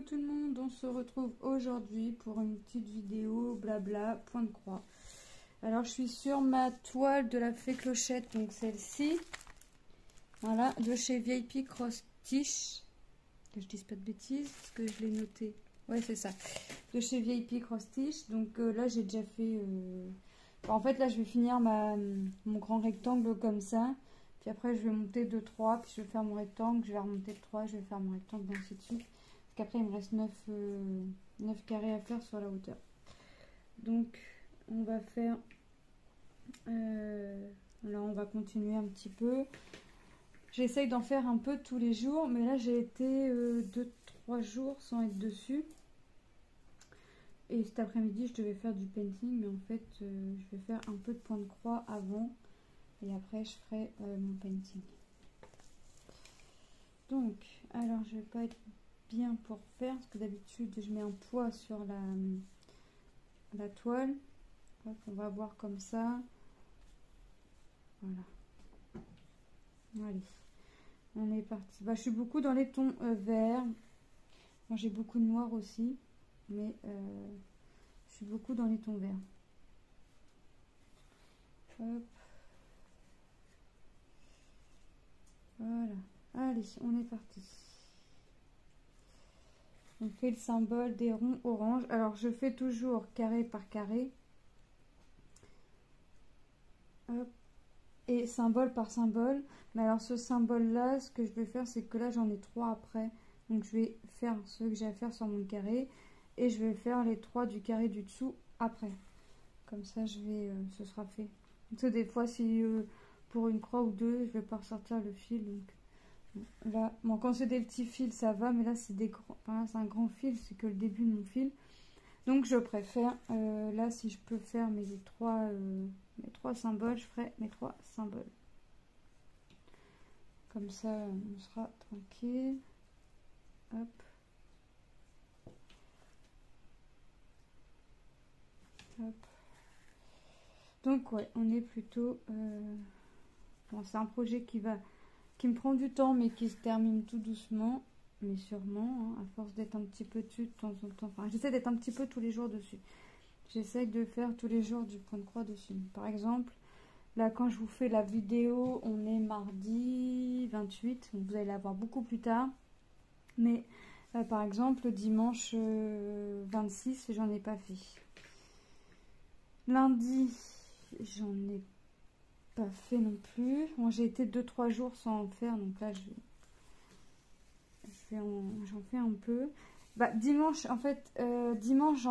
tout le monde, on se retrouve aujourd'hui pour une petite vidéo blabla point de croix. Alors je suis sur ma toile de la fée Clochette, donc celle-ci, voilà, de chez VIP Cross Stitch, que je dise pas de bêtises, parce que je l'ai noté, ouais c'est ça, de chez VIP Cross Stitch. Donc là j'ai déjà fait, en fait là je vais finir mon grand rectangle comme ça, puis après je vais monter de 3, puis je vais faire mon rectangle, je vais remonter de 3, je vais faire mon rectangle, ainsi de suite. Parce qu'après il me reste 9 carrés à faire sur la hauteur. Donc on va faire, là on va continuer un petit peu. J'essaye d'en faire un peu tous les jours, mais là j'ai été 2-3 jours sans être dessus. Et cet après-midi je devais faire du painting, mais en fait je vais faire un peu de point de croix avant. Et après je ferai mon painting. Donc, alors je vais pas être bien pour faire, parce que d'habitude je mets un poids sur la toile. Hop, on va voir comme ça. Voilà. Allez, on est parti. Bah, je suis beaucoup dans les tons verts. Moi j'ai beaucoup de noir aussi, mais je suis beaucoup dans les tons verts. Hop. Voilà. Allez, on est parti. On fait le symbole des ronds orange. Alors je fais toujours carré par carré. Hop. Et symbole par symbole. Mais alors ce symbole là, ce que je vais faire, c'est que là j'en ai 3 après. Donc je vais faire ce que j'ai à faire sur mon carré. Et je vais faire les 3 du carré du dessous après. Comme ça ce sera fait. Donc ça, des fois si pour une croix ou deux, je vais pas ressortir le fil. Donc là, bon, quand c'est des petits fils ça va, mais là c'est des grands, enfin, là c'est un grand fil, c'est que le début de mon fil. Donc je préfère, là si je peux faire mes trois symboles, je ferai mes 3 symboles. Comme ça on sera tranquille. Hop. Hop. Donc ouais, on est plutôt... Bon, c'est un projet qui me prend du temps, mais qui se termine tout doucement, mais sûrement, hein, à force d'être un petit peu dessus de temps en temps. Enfin, j'essaie d'être un petit peu tous les jours dessus. J'essaie de faire tous les jours du point de croix dessus. Par exemple, là, quand je vous fais la vidéo, on est mardi 28, donc vous allez la voir beaucoup plus tard. Mais, par exemple, dimanche 26, j'en ai pas fait. Lundi, j'en ai pas fait non plus. Bon, j'ai été 2-3 jours sans en faire, donc là j'en fais un peu. Bah, dimanche, en fait, dimanche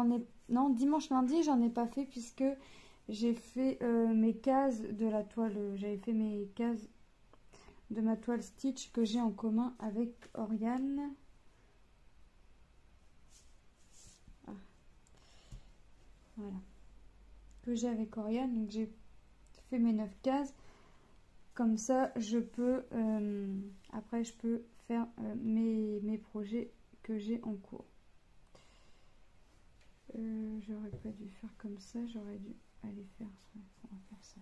lundi j'en ai pas fait, puisque j'ai fait mes cases de la toile. J'avais fait mes cases de ma toile Stitch que j'ai en commun avec Oriane. Ah. Voilà. Que j'ai avec Oriane, donc j'ai fait mes 9 cases. Comme ça, je peux, après je peux faire mes projets que j'ai en cours. J'aurais pas dû faire comme ça, j'aurais dû aller faire ça. On va faire ça.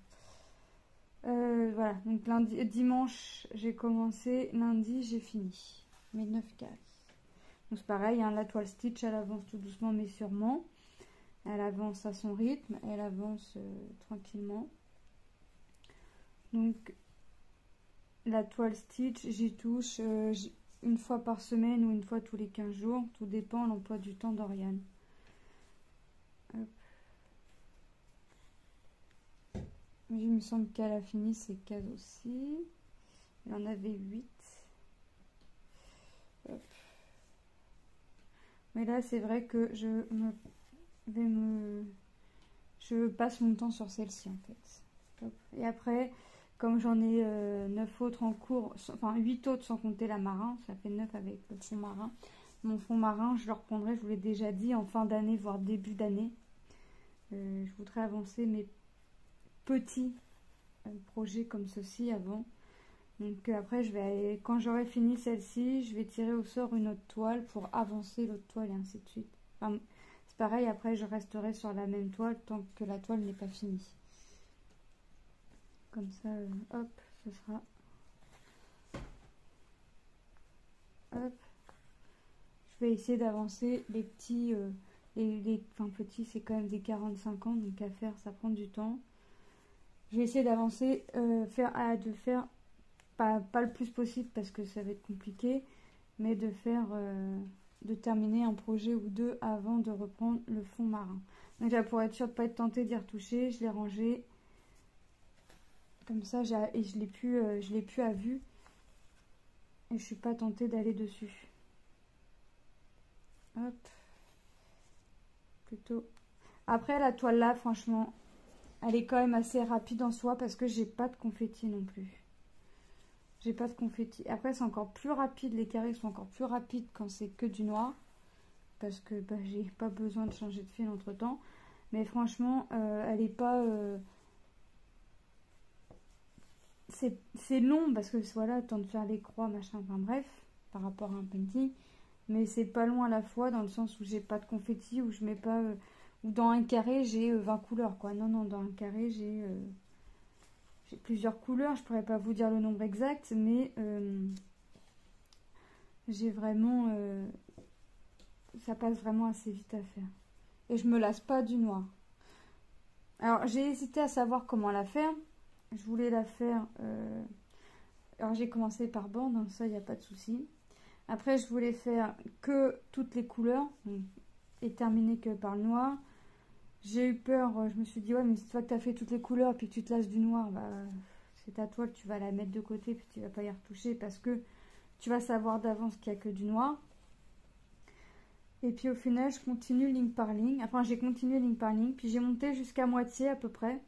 Voilà, donc lundi, dimanche j'ai commencé, lundi j'ai fini mes 9 cases. Donc c'est pareil, hein, la toile Stitch elle avance tout doucement mais sûrement. Elle avance à son rythme, elle avance tranquillement. Donc la toile Stitch, j'y touche une fois par semaine ou une fois tous les 15 jours. Tout dépend de l'emploi du temps d'Oriane. Il me semble qu'elle a fini ses cases aussi. Il en avait 8. Hop. Mais là, c'est vrai que je passe mon temps sur celle-ci en fait. Hop. Et après, comme j'en ai 9 autres en cours, enfin 8 autres sans compter la marin, ça fait 9 avec le fond marin. Mon fond marin, je le reprendrai, je vous l'ai déjà dit, en fin d'année, voire début d'année. Je voudrais avancer mes petits projets comme ceci avant. Donc après, quand j'aurai fini celle-ci, je vais tirer au sort une autre toile pour avancer l'autre toile et ainsi de suite. Enfin, c'est pareil, après je resterai sur la même toile tant que la toile n'est pas finie. Comme ça, hop, ce sera... Hop. vais essayer d'avancer les petits, enfin petits, c'est quand même des 45 ans, donc à faire, ça prend du temps. Je vais essayer d'avancer, de faire, pas le plus possible parce que ça va être compliqué, mais de terminer un projet ou deux avant de reprendre le fond marin. Donc là, pour être sûr de ne pas être tentée d'y retoucher, je l'ai rangé comme ça, et je l'ai plus à vue, et je suis pas tentée d'aller dessus. Hop. Plutôt. Après, la toile là, franchement, elle est quand même assez rapide en soi parce que j'ai pas de confetti non plus. J'ai pas de confetti. Après, c'est encore plus rapide, les carrés sont encore plus rapides quand c'est que du noir. Parce que bah, j'ai pas besoin de changer de fil entre temps. Mais franchement, elle est pas... C'est long parce que voilà, temps de faire les croix, machin, enfin bref, par rapport à un painting. Mais c'est pas long à la fois dans le sens où j'ai pas de confetti, où je mets pas... ou dans un carré, j'ai 20 couleurs, quoi. Non, non, dans un carré, j'ai plusieurs couleurs. Je pourrais pas vous dire le nombre exact, mais j'ai vraiment... ça passe vraiment assez vite à faire. Et je me lasse pas du noir. Alors, j'ai hésité à savoir comment la faire. Je voulais la faire... alors, j'ai commencé par bande, hein, ça, il n'y a pas de souci. Après, je voulais faire que toutes les couleurs, donc, et terminer que par le noir. J'ai eu peur, je me suis dit, ouais, mais une fois que tu as fait toutes les couleurs, puis que tu te lasses du noir, bah, c'est ta toile, tu vas la mettre de côté, puis tu vas pas y retoucher, parce que tu vas savoir d'avance qu'il n'y a que du noir. Et puis au final, je continue ligne par ligne. Enfin, j'ai continué ligne par ligne, puis j'ai monté jusqu'à moitié à peu près.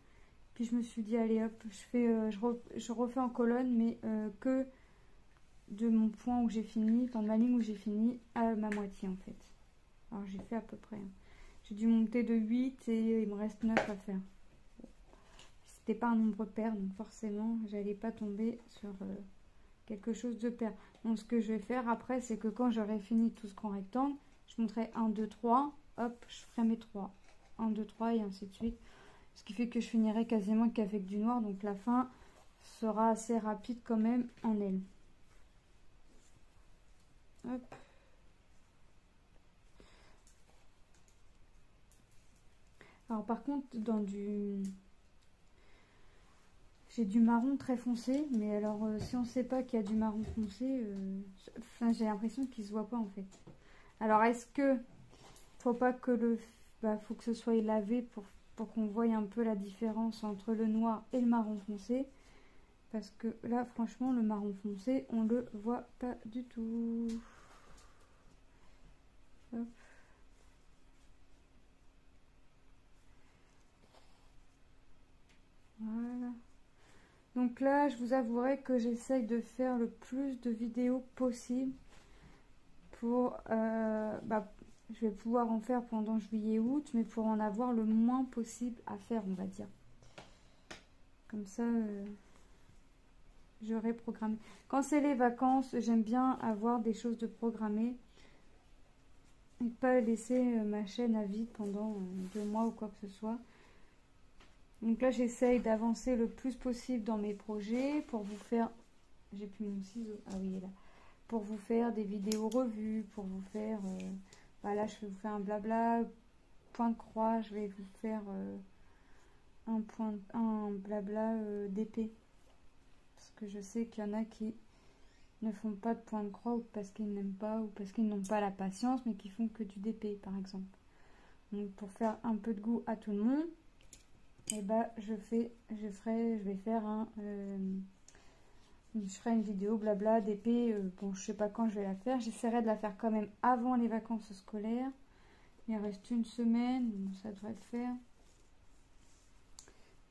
Puis je me suis dit, allez hop, je refais en colonne, mais que de mon point où j'ai fini, enfin de ma ligne où j'ai fini, à ma moitié en fait. Alors j'ai fait à peu près. J'ai dû monter de 8 et il me reste 9 à faire. C'était pas un nombre pair, donc forcément, j'allais pas tomber sur quelque chose de pair. Donc ce que je vais faire après, c'est que quand j'aurai fini tout ce grand rectangle, je monterai 1, 2, 3, hop, je ferai mes 3. 1, 2, 3 et ainsi de suite. Ce qui fait que je finirai quasiment qu'avec du noir, donc la fin sera assez rapide quand même en elle. Hop. Alors par contre, j'ai du marron très foncé, mais alors si on ne sait pas qu'il y a du marron foncé, enfin, j'ai l'impression qu'il ne se voit pas en fait. Alors est-ce que faut pas que faut que ce soit lavé pour qu'on voie un peu la différence entre le noir et le marron foncé? Parce que là, franchement, le marron foncé, on le voit pas du tout. Hop. Voilà. Donc là, je vous avouerai que j'essaye de faire le plus de vidéos possible pour... je vais pouvoir en faire pendant juillet-août, mais pour en avoir le moins possible à faire, on va dire. Comme ça, j'aurai programmé. Quand c'est les vacances, j'aime bien avoir des choses de programmer. Et pas laisser ma chaîne à vide pendant 2 mois ou quoi que ce soit. Donc là, j'essaye d'avancer le plus possible dans mes projets pour vous faire... J'ai plus mon ciseau. Ah oui, il est là. Pour vous faire des vidéos revues, pour vous faire... là, je vais vous faire un blabla, point de croix. Je vais vous faire un blabla d'épée. Parce que je sais qu'il y en a qui ne font pas de point de croix ou parce qu'ils n'aiment pas ou parce qu'ils n'ont pas la patience, mais qui font que du DP, par exemple. Donc, pour faire un peu de goût à tout le monde, et je vais faire je ferai une vidéo blabla d'épée. Bon, je sais pas quand je vais la faire. J'essaierai de la faire quand même avant les vacances scolaires. Il reste une semaine, donc ça devrait le faire.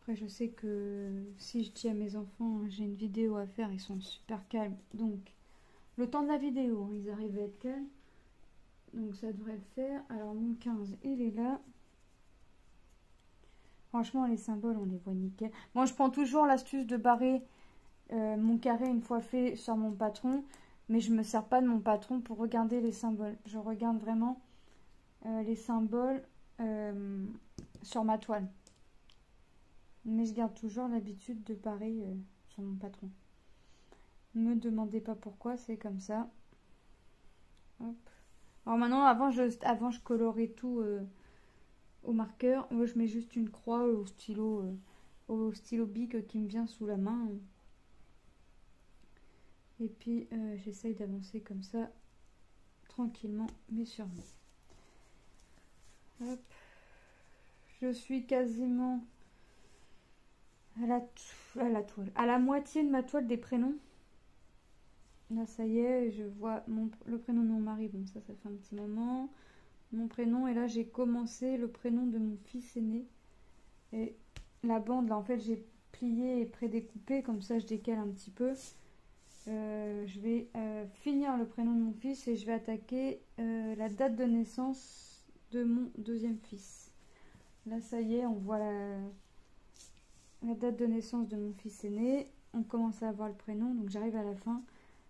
Après, je sais que si je dis à mes enfants, j'ai une vidéo à faire, ils sont super calmes. Donc, le temps de la vidéo, ils arrivent à être calmes. Donc, ça devrait le faire. Alors, mon 15, il est là. Franchement, les symboles, on les voit nickel. Moi, je prends toujours l'astuce de barrer mon carré une fois fait sur mon patron. Mais je ne me sers pas de mon patron pour regarder les symboles. Je regarde vraiment les symboles sur ma toile. Mais je garde toujours l'habitude de barrer sur mon patron. Ne me demandez pas pourquoi, c'est comme ça. Hop. Alors maintenant, avant je colorais tout au marqueur. Moi, je mets juste une croix au stylo Bic qui me vient sous la main. Et puis, j'essaye d'avancer comme ça, tranquillement, mais sûrement. Hop. Je suis quasiment à la moitié de ma toile des prénoms. Là, ça y est, je vois le prénom de mon mari. Bon, ça fait un petit moment. Mon prénom, et là, j'ai commencé le prénom de mon fils aîné. Et la bande, là, en fait, j'ai plié et prédécoupé. Comme ça, je décale un petit peu. Je vais finir le prénom de mon fils et je vais attaquer la date de naissance de mon deuxième fils. Là, ça y est, on voit la date de naissance de mon fils aîné. On commence à avoir le prénom, donc j'arrive à la fin.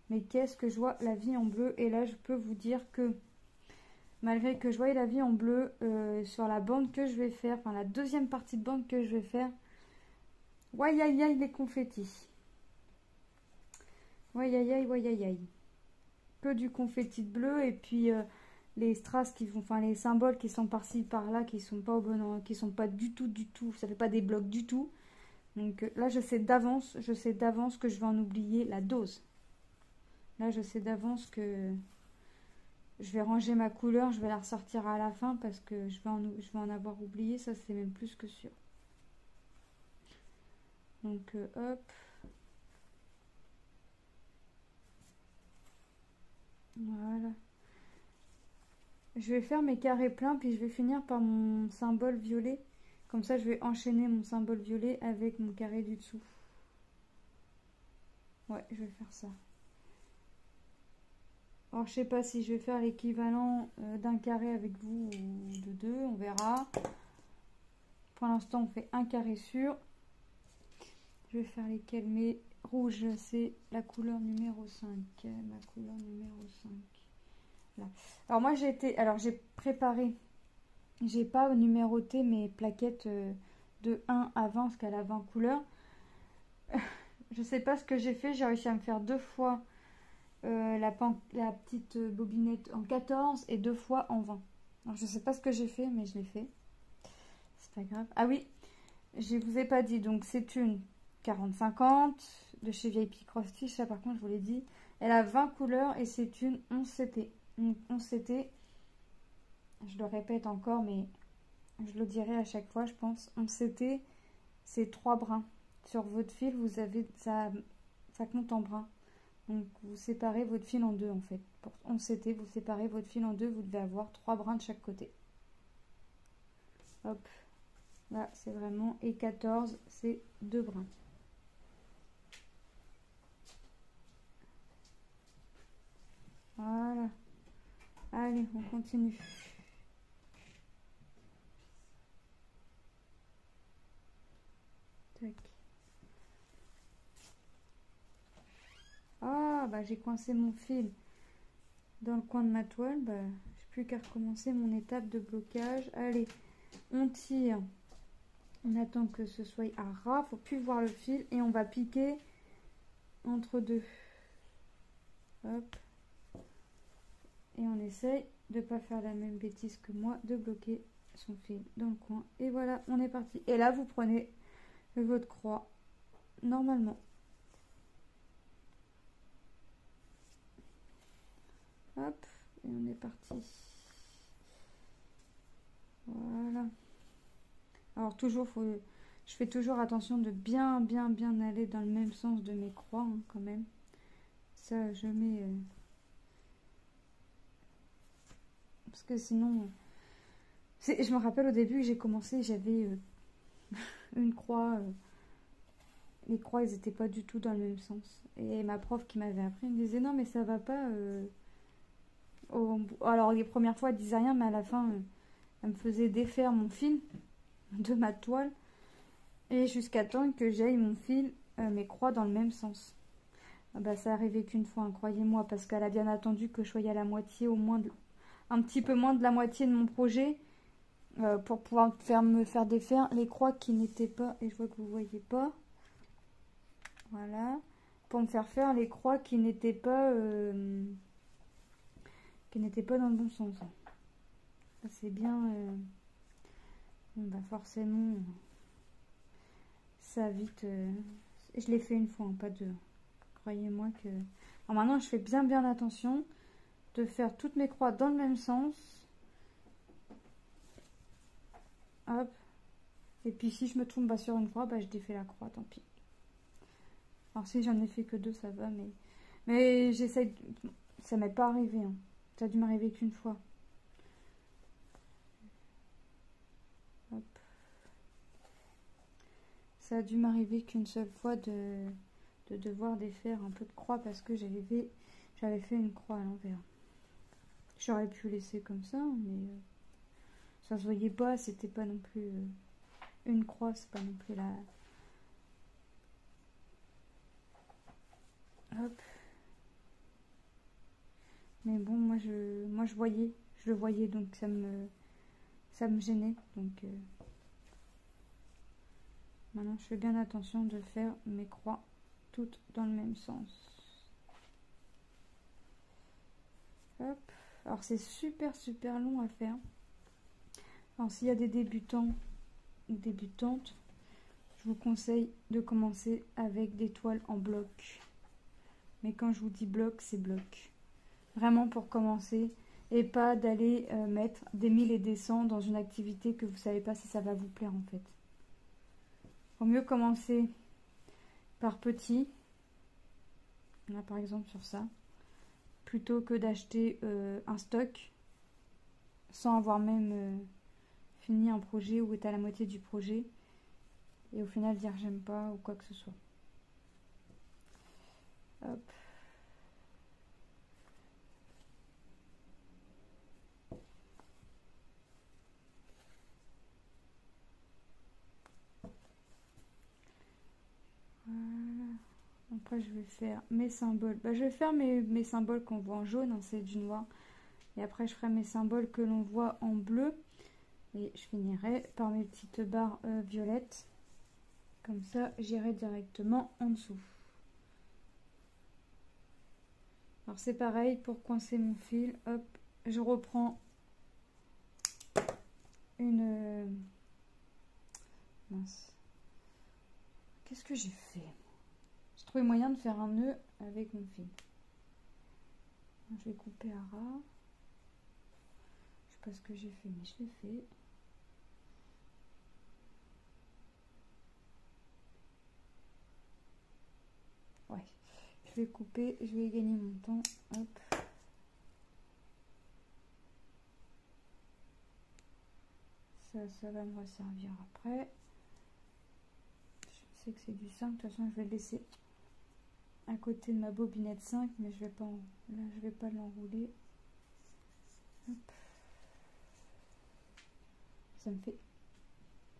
Mais qu'est-ce que je vois la vie en bleu. Et là, je peux vous dire que malgré que je voyais la vie en bleu sur la bande que je vais faire, enfin la deuxième partie de bande que je vais faire, ouaille aïe aïe les confettis. Ouaille aïe aïe, ouaille aïe aïe. Que du confetti de bleu et puis les strass qui font, enfin les symboles qui sont par-ci par-là, qui sont pas au bon endroit, qui sont pas du tout, ça fait pas des blocs du tout. Donc là, je sais d'avance que je vais en oublier la dose. Là, je sais d'avance que je vais ranger ma couleur, je vais la ressortir à la fin parce que je vais en avoir oublié, ça c'est même plus que sûr. Donc hop. Voilà. Je vais faire mes carrés pleins, puis je vais finir par mon symbole violet. Comme ça, je vais enchaîner mon symbole violet avec mon carré du dessous. Ouais, je vais faire ça. Alors, je sais pas si je vais faire l'équivalent d'un carré avec vous ou de deux, on verra. Pour l'instant, on fait un carré sûr. Je vais faire lesquels, mais rouge, c'est la couleur numéro 5. Ma couleur numéro 5. Là. Alors, moi, j'ai préparé. J'ai pas numéroté mes plaquettes de 1 à 20 parce qu'elle a 20 couleurs. Je sais pas ce que j'ai fait. J'ai réussi à me faire 2 fois la petite bobinette en 14 et 2 fois en 20. Alors je sais pas ce que j'ai fait, mais je l'ai fait. C'est pas grave. Ah oui, je vous ai pas dit. Donc c'est une 40-50 de chez VIP Cross Stitch. Ça par contre je vous l'ai dit. Elle a 20 couleurs et c'est une 11 CT. Donc 11 CT. Je le répète encore, mais je le dirai à chaque fois, je pense. 11 CT, c'est 3 brins. Sur votre fil, vous avez ça compte en brins. Donc vous séparez votre fil en deux en fait. Pour 11 CT, vous séparez votre fil en deux, vous devez avoir 3 brins de chaque côté. Hop, là c'est vraiment, et 14, c'est 2 brins. Voilà. Allez, on continue. Tac. Ah, bah j'ai coincé mon fil dans le coin de ma toile. Bah, j'ai plus qu'à recommencer mon étape de blocage. Allez, on tire. On attend que ce soit à ras. Faut plus voir le fil. Et on va piquer entre deux. Hop. Et on essaye de pas faire la même bêtise que moi, de bloquer son fil dans le coin. Et voilà, on est parti. Et là, vous prenez votre croix normalement. Hop, et on est parti. Voilà. Alors toujours, je fais toujours attention de bien aller dans le même sens de mes croix, hein, quand même. Ça, je mets... parce que sinon... je me rappelle au début que j'ai commencé, j'avais une croix... les croix, elles n'étaient pas du tout dans le même sens. Et ma prof qui m'avait appris me disait non, mais ça va pas. Alors les premières fois, elle disait rien, mais à la fin, elle me faisait défaire mon fil de ma toile. Et jusqu'à temps que j'aille mon fil, mes croix dans le même sens. Ah bah, ça arrivait qu'une fois, hein, croyez-moi, parce qu'elle a bien attendu que je sois à la moitié, au moins un petit peu moins de la moitié de mon projet, pour pouvoir me faire défaire les croix qui n'étaient pas, et je vois que vous voyez pas, voilà, pour me faire les croix qui n'étaient pas qui n'était pas dans le bon sens. C'est bien... bon, bah forcément, ça vite... je l'ai fait une fois, hein, pas deux. Croyez-moi que... Alors maintenant, je fais bien attention de faire toutes mes croix dans le même sens. Hop. Et puis si je me trompe pas sur une croix, bah je défais la croix, tant pis. Alors si j'en ai fait que deux, ça va, mais j'essaye... Ça m'est pas arrivé, hein. Ça a dû m'arriver qu'une fois. Hop. Ça a dû m'arriver qu'une seule fois de devoir défaire un peu de croix parce que j'avais fait une croix à l'envers. J'aurais pu laisser comme ça, mais ça se voyait pas, c'était pas non plus une croix, c'est pas non plus la... Hop. Mais bon, moi je le voyais, donc ça me gênait, donc maintenant je fais bien attention de faire mes croix toutes dans le même sens. Hop. Alors c'est super long à faire. Alors s'il y a des débutants ou débutantes, je vous conseille de commencer avec des toiles en bloc. Mais quand je vous dis bloc, c'est bloc. Vraiment pour commencer et pas d'aller mettre des 1000 et des 100 dans une activité que vous savez pas si ça va vous plaire en fait. Vaut mieux commencer par petit, là par exemple sur ça, plutôt que d'acheter un stock sans avoir même fini un projet ou est à la moitié du projet et au final dire j'aime pas ou quoi que ce soit. Hop. Voilà. Après je vais faire mes symboles. Bah, je vais faire mes symboles qu'on voit en jaune, hein, c'est du noir. Et après je ferai mes symboles que l'on voit en bleu. Et je finirai par mes petites barres violettes. Comme ça, j'irai directement en dessous. Alors c'est pareil, pour coincer mon fil, hop, je reprends une... mince. Qu'est-ce que j'ai fait? J'ai trouvé moyen de faire un nœud avec mon fil. Je vais couper à ras. Je sais pas ce que j'ai fait, mais je l'ai fait. Ouais, je vais couper, je vais gagner mon temps. Hop. Ça va me resservir après. Je sais que c'est du 5, de toute façon je vais le laisser à côté de ma bobinette 5, mais je vais pas là je vais pas l'enrouler. Ça me fait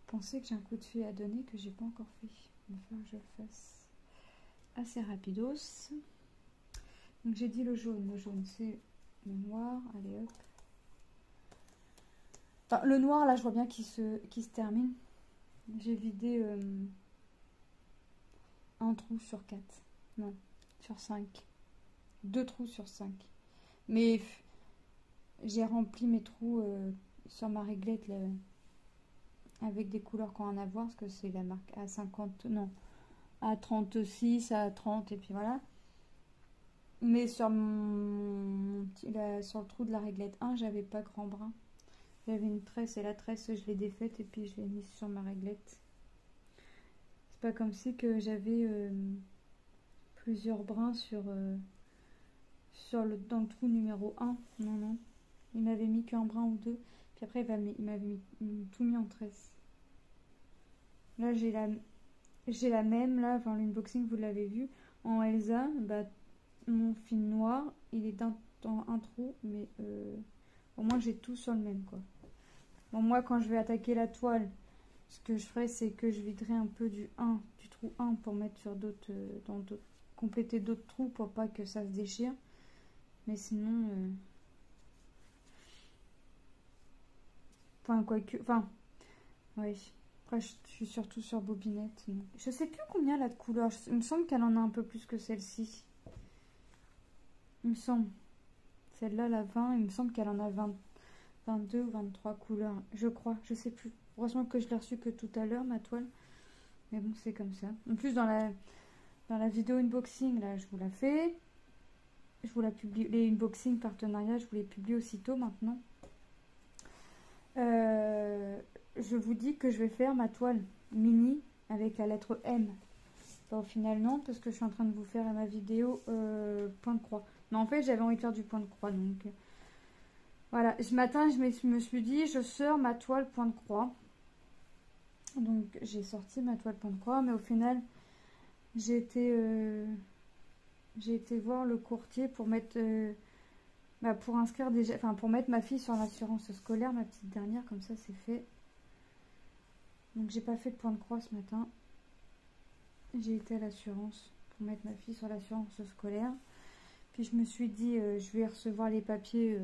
penser que j'ai un coup de fil à donner que j'ai pas encore fait. Il va falloir que je le fasse assez rapidos. Donc j'ai dit le jaune c'est le noir. Allez hop. Enfin, le noir là je vois bien qu'il se termine. J'ai vidé un trou sur 4. Non, sur 5. 2 trous sur 5. Mais j'ai rempli mes trous sur ma réglette là, avec des couleurs qu'on a à voir, parce que c'est la marque à 50, non, à 36, à 30, et puis voilà. Mais sur sur le trou de la réglette 1, j'avais pas grand brin. J'avais une tresse, et la tresse, je l'ai défaite, et puis je l'ai mise sur ma réglette. C'est pas comme si que j'avais plusieurs brins dans le trou numéro 1. Non. Il m'avait mis qu'un brin ou deux. Puis après, il m'avait tout mis en tresse. Là, j'ai la même, là, enfin, l'unboxing, vous l'avez vu. En Elsa, bah, mon fil noir, il est dans un trou, mais au moins, j'ai tout sur le même, quoi. Bon, moi, quand je vais attaquer la toile, ce que je ferai, c'est que je viderai un peu du trou 1 pour mettre sur compléter d'autres trous pour pas que ça se déchire. Mais sinon... Enfin, quoique... Enfin, oui. Après, je suis surtout sur bobinette. Donc. Je sais plus combien elle a de couleurs. Il me semble qu'elle en a un peu plus que celle-ci. Il me semble. Celle-là, la 20, il me semble qu'elle en a 22 ou 23 couleurs. Je crois, je sais plus. Heureusement que je l'ai reçue que tout à l'heure, ma toile. Mais bon, c'est comme ça. En plus, dans la vidéo unboxing, là, je vous la fais. Je vous la publie. Les unboxing partenariats, je vous les publie aussitôt maintenant. Je vous dis que je vais faire ma toile mini avec la lettre M. Bah, au final, non, parce que je suis en train de vous faire ma vidéo point de croix. Mais en fait, j'avais envie de faire du point de croix. Donc, voilà. Ce matin, je me suis dit, je sors ma toile point de croix. Donc, j'ai sorti ma toile point de croix. Mais au final, j'ai été voir le courtier pour mettre... pour inscrire déjà... Enfin, pour mettre ma fille sur l'assurance scolaire, ma petite dernière. Comme ça, c'est fait. Donc, j'ai pas fait de point de croix ce matin. J'ai été à l'assurance pour mettre ma fille sur l'assurance scolaire. Puis je me suis dit, je vais recevoir les papiers.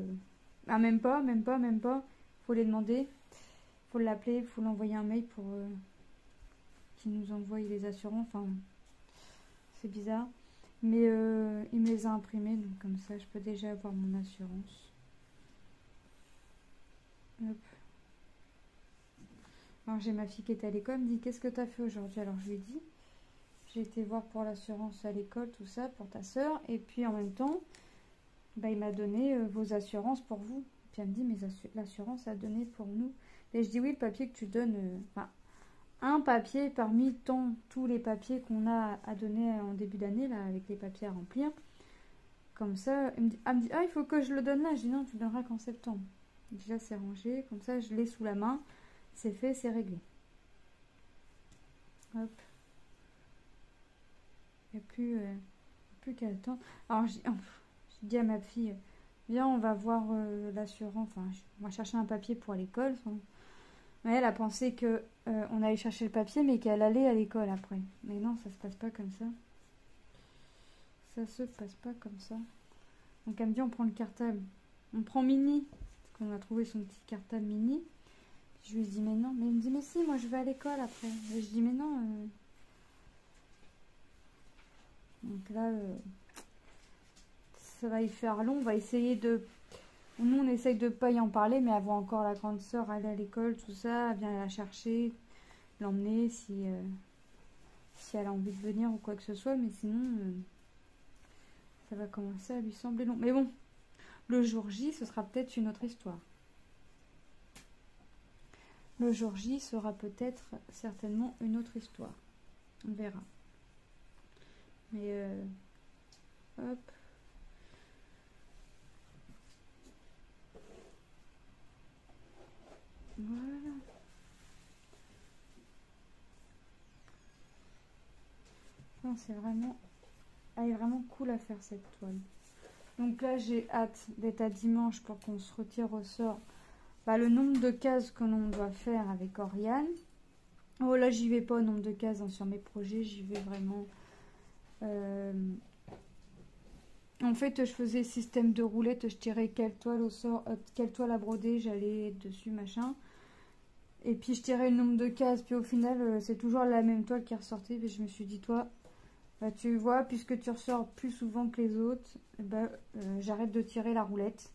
Ah, même pas. Faut les demander. Faut l'appeler, faut l'envoyer un mail pour qu'il nous envoie les assurances. Enfin, c'est bizarre. Mais il me les a imprimés, donc comme ça, je peux déjà avoir mon assurance. Hop. Alors j'ai ma fille qui est à l'école, elle me dit, qu'est-ce que tu as fait aujourd'hui? Alors je lui ai dit, j'ai été voir pour l'assurance à l'école, tout ça, pour ta soeur. Et puis en même temps, bah, il m'a donné vos assurances pour vous. Puis elle me dit, mais l'assurance a donné pour nous. Et je dis, oui, le papier que tu donnes, un papier parmi tous les papiers qu'on a à donner en début d'année, là, avec les papiers à remplir. Comme ça, elle me dit, ah, il faut que je le donne là. Je dis, non, tu le donneras qu'en septembre. Déjà, c'est rangé. Comme ça, je l'ai sous la main. C'est fait, c'est réglé. Hop. Il n'y a plus qu'à attendre. Alors, je dis à ma fille, viens, on va voir l'assurance. Enfin, on va chercher un papier pour l'école. Mais elle a pensé que on allait chercher le papier, mais qu'elle allait à l'école après. Mais non, ça se passe pas comme ça. Ça se passe pas comme ça. Donc elle me dit, on prend le cartable. On prend Mini. Parce qu'on a trouvé son petit cartable Mini. Je lui dis, mais non. Mais elle me dit, mais si, moi je vais à l'école après. Et je dis, mais non. Donc là, ça va y faire long. On va essayer de... Nous, on essaye de pas y en parler, mais avoir encore la grande sœur, aller à l'école, tout ça, bien la chercher, l'emmener si elle a envie de venir ou quoi que ce soit. Mais sinon, ça va commencer à lui sembler long. Mais bon, le jour J, ce sera peut-être une autre histoire. Le jour J sera peut-être certainement une autre histoire. On verra. Mais hop. Voilà. Non, c'est vraiment... Elle est vraiment cool à faire cette toile. Donc là, j'ai hâte d'être à dimanche pour qu'on se retire au sort le nombre de cases que l'on doit faire avec Oriane. Oh là, j'y vais pas au nombre de cases sur mes projets. J'y vais vraiment... En fait, je faisais système de roulette. Je tirais quelle toile au sort, quelle toile à broder, j'allais dessus, machin. Et puis je tirais le nombre de cases. Puis au final, c'est toujours la même toile qui ressortait. Et je me suis dit, toi... tu vois, puisque tu ressors plus souvent que les autres, j'arrête de tirer la roulette.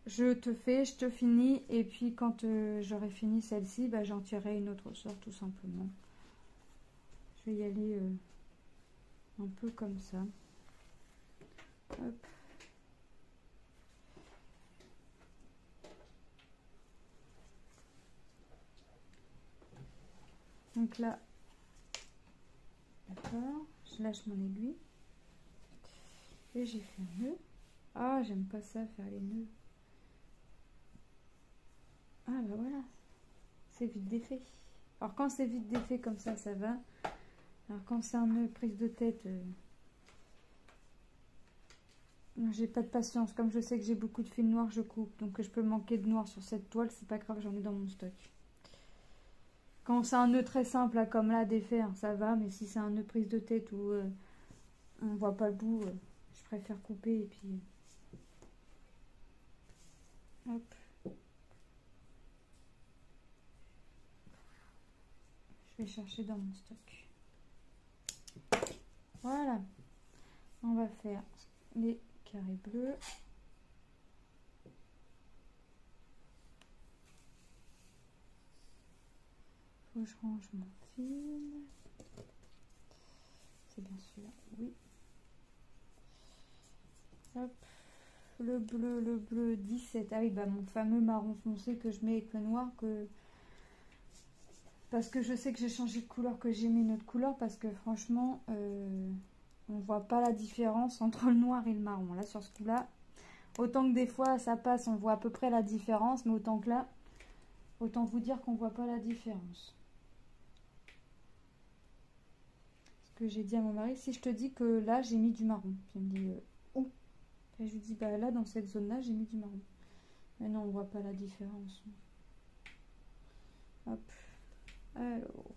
Je te finis, et puis quand j'aurai fini celle-ci, j'en tirerai une autre sort tout simplement. Je vais y aller un peu comme ça. Hop. Donc là, d'accord, je lâche mon aiguille. Et j'ai fait un nœud. Ah, j'aime pas ça, faire les nœuds. Ah bah voilà, c'est vite défait. Alors quand c'est vite défait comme ça, ça va. Alors quand c'est un nœud prise de tête, j'ai pas de patience. Comme je sais que j'ai beaucoup de fil noir, je coupe. Donc je peux manquer de noir sur cette toile, c'est pas grave, j'en ai dans mon stock. Quand c'est un nœud très simple, là, comme là, à défaire, ça va. Mais si c'est un nœud prise de tête où on voit pas le bout, je préfère couper et puis... Hop. Je vais chercher dans mon stock. Voilà. On va faire les carrés bleus. que je range mon film. C'est bien sûr, oui. Hop. Le bleu 17. Ah oui, bah mon fameux marron foncé que je mets avec le noir, parce que je sais que j'ai changé de couleur, que j'ai mis une autre couleur, parce que franchement, on voit pas la différence entre le noir et le marron. Là, sur ce coup-là, autant que des fois ça passe, on voit à peu près la différence, mais autant que là, autant vous dire qu'on voit pas la différence. Ce que j'ai dit à mon mari, si je te dis que là, j'ai mis du marron, il me dit, où? Et je lui dis, bah là, dans cette zone-là, j'ai mis du marron. Mais non, on voit pas la différence. Hop. Alors.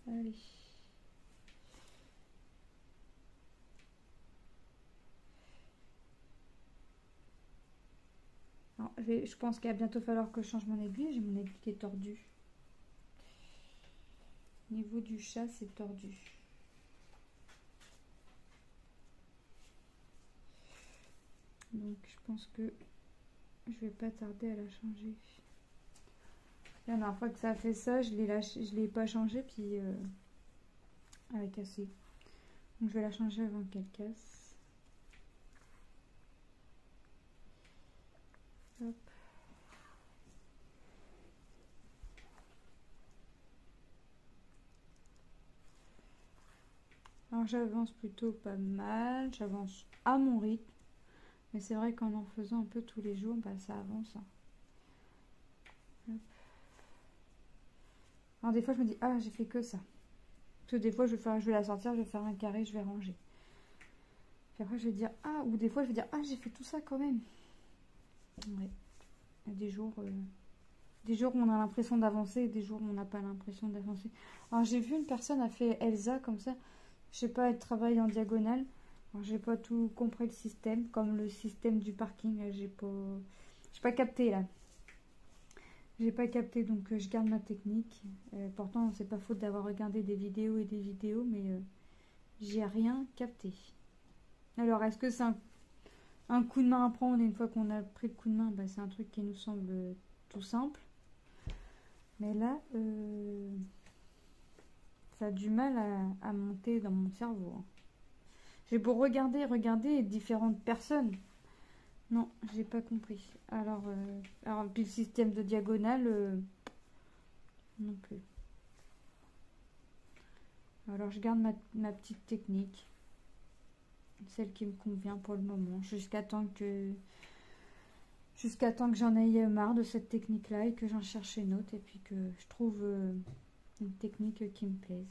Allez. Alors, je pense qu'il va bientôt falloir que je change mon aiguille. J'ai mon aiguille qui est tordue. Au niveau du chat, c'est tordu. Donc, je pense que je vais pas tarder à la changer. La dernière fois que ça a fait ça, je l'ai pas changé, puis elle a cassé. Donc, je vais la changer avant qu'elle casse. Hop. Alors j'avance plutôt pas mal, j'avance à mon rythme, mais c'est vrai qu'en faisant un peu tous les jours, bah, ça avance. Hop. Alors des fois je me dis, ah j'ai fait que ça. Parce que des fois je vais la sortir, je vais faire un carré, je vais ranger. Puis après je vais dire, ah, ou des fois je vais dire, ah j'ai fait tout ça quand même. Ouais. Il y a des jours où on a l'impression d'avancer et des jours où on n'a pas l'impression d'avancer. Alors j'ai vu une personne a fait Elsa comme ça. Je sais pas, elle travaille en diagonale. Alors j'ai pas tout compris le système, comme le système du parking. J'ai pas capté là. J'ai pas capté, donc je garde ma technique. Pourtant, c'est pas faute d'avoir regardé des vidéos et des vidéos, mais j'ai rien capté. Alors, est-ce que c'est un coup de main à prendre, et une fois qu'on a pris le coup de main, bah, c'est un truc qui nous semble tout simple. Mais là, ça a du mal à monter dans mon cerveau. Hein. J'ai beau regarder différentes personnes. Non, j'ai pas compris. Alors puis le système de diagonale, non plus. Alors je garde ma petite technique. Celle qui me convient pour le moment. Jusqu'à temps que j'en aille marre de cette technique-là et que j'en cherche une autre. Et puis que je trouve une technique qui me plaise.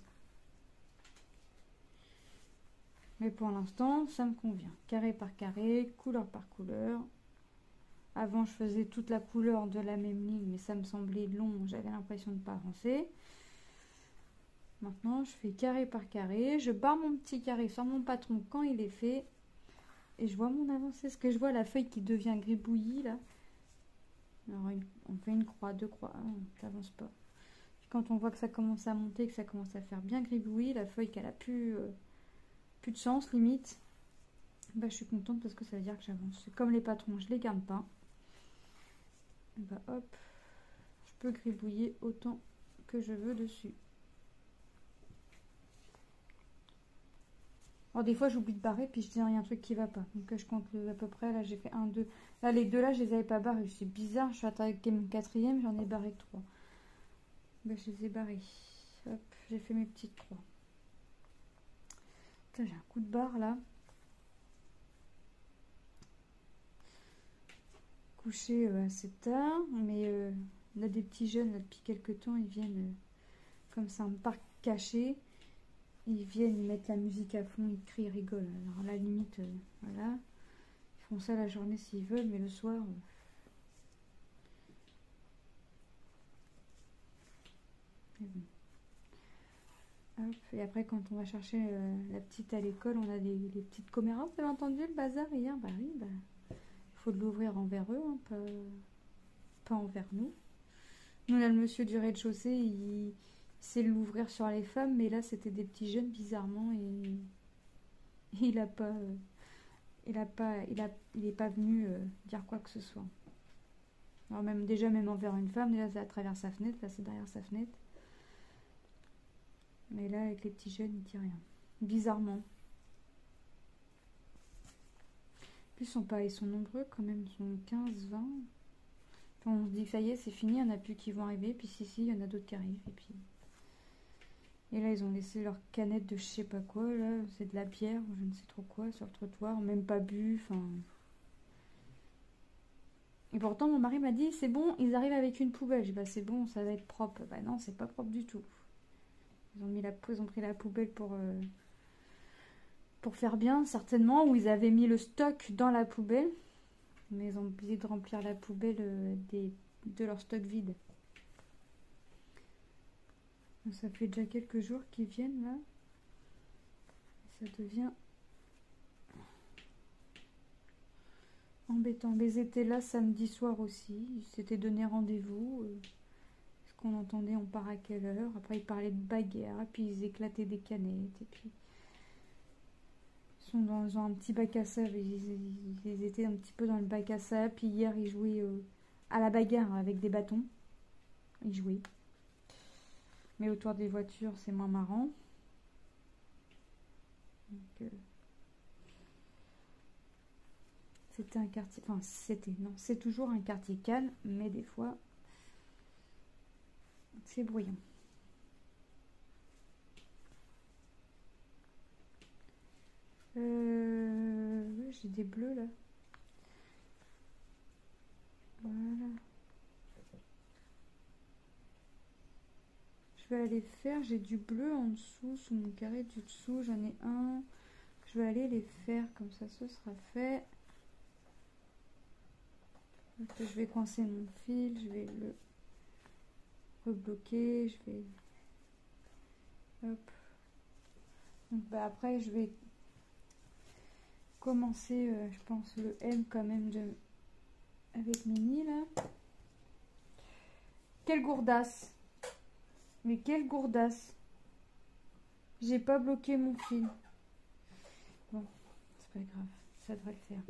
Mais pour l'instant, ça me convient. Carré par carré, couleur par couleur. Avant, je faisais toute la couleur de la même ligne, mais ça me semblait long. J'avais l'impression de ne pas avancer. Maintenant, je fais carré par carré. Je barre mon petit carré sur mon patron quand il est fait. Et je vois mon avancée. Est-ce que je vois la feuille qui devient gribouillie, là? Alors, on fait une croix, deux croix. Ah, ça n'avance pas. Puis quand on voit que ça commence à monter, que ça commence à faire bien gribouillis, la feuille qu'elle a plus de sens, limite, bah, je suis contente parce que ça veut dire que j'avance. Comme les patrons, je les garde pas. Bah, hop, je peux gribouiller autant que je veux dessus. Alors des fois j'oublie de barrer, puis je dis il y a un truc qui va pas. Donc je compte à peu près, là j'ai fait 1, 2. Là les deux là je les avais pas barrés. C'est bizarre, je suis attaquée mon quatrième, j'en ai barré que 3. Bah, je les ai barrés. Hop, j'ai fait mes petites croix. J'ai un coup de barre là. Couché assez tard, mais on a des petits jeunes là depuis quelques temps, ils viennent comme ça, un parc caché. Ils viennent, ils mettent la musique à fond, ils crient, ils rigolent. Alors à la limite, voilà. Ils font ça la journée s'ils veulent, mais le soir... Hop. Et après, quand on va chercher la petite à l'école, on a les petites caméras. Vous avez entendu le bazar hier? Bah oui, bah... Il faut l'ouvrir envers eux, hein, pas envers nous. Nous, on a le monsieur du rez-de-chaussée, il sait l'ouvrir sur les femmes, mais là, c'était des petits jeunes, bizarrement, et il est pas venu dire quoi que ce soit. Alors même envers une femme, déjà c'est à travers sa fenêtre, là c'est derrière sa fenêtre. Mais là avec les petits jeunes, il dit rien. Bizarrement. Puis ils sont nombreux quand même, ils sont 15, 20. Enfin, on se dit que ça y est, c'est fini, il n'y en a plus qui vont arriver. Puis si, il y en a d'autres qui arrivent. Et là, ils ont laissé leur canette de je sais pas quoi, là. C'est de la bière ou je ne sais trop quoi sur le trottoir. Même pas bu, enfin... Et pourtant, mon mari m'a dit, c'est bon, ils arrivent avec une poubelle. J'ai dit, bah c'est bon, ça va être propre. Bah non, c'est pas propre du tout. Ils ont pris la poubelle pour faire bien, certainement, où ils avaient mis le stock dans la poubelle. Mais ils ont oublié de remplir la poubelle de leur stock vide. Donc ça fait déjà quelques jours qu'ils viennent là. Ça devient embêtant. Mais ils étaient là samedi soir aussi. Ils s'étaient donné rendez-vous. Ce qu'on entendait, on part à quelle heure. Après ils parlaient de bagarre. Puis ils éclataient des canettes. Et puis ils sont dans un petit bac à sable. Ils étaient un petit peu dans le bac à sable. Puis hier ils jouaient à la bagarre avec des bâtons. Ils jouaient. Mais autour des voitures, c'est moins marrant. Donc, c'était un quartier... Enfin, non, c'est toujours un quartier calme, mais des fois, c'est bruyant. Ouais, j'ai des bleus, là. Voilà. Je vais aller faire... J'ai du bleu en dessous, sous mon carré du dessous. J'en ai un. Je vais aller les faire, comme ça, ce sera fait. Donc, je vais coincer mon fil, je vais le rebloquer, je vais... Hop. Donc, bah, après, je vais commencer, je pense, le M quand même avec Mini, là. Quelle gourdasse! Mais quelle gourdasse! J'ai pas bloqué mon fil. Bon, c'est pas grave, ça devrait le faire.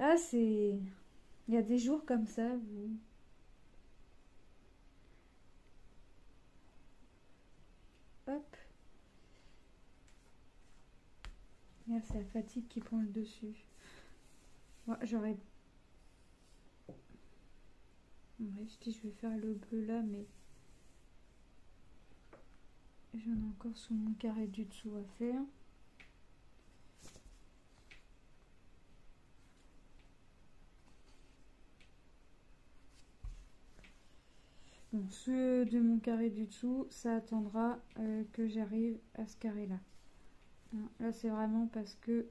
Ah, c'est... Il y a des jours comme ça où... Hop. Là, c'est la fatigue qui prend le dessus. Ouais, j'aurais... Ouais, je dis je vais faire le bleu là, mais... J'en ai encore sous mon carré du dessous à faire. Bon, ceux de mon carré du dessous, ça attendra que j'arrive à ce carré là. Là, c'est vraiment parce que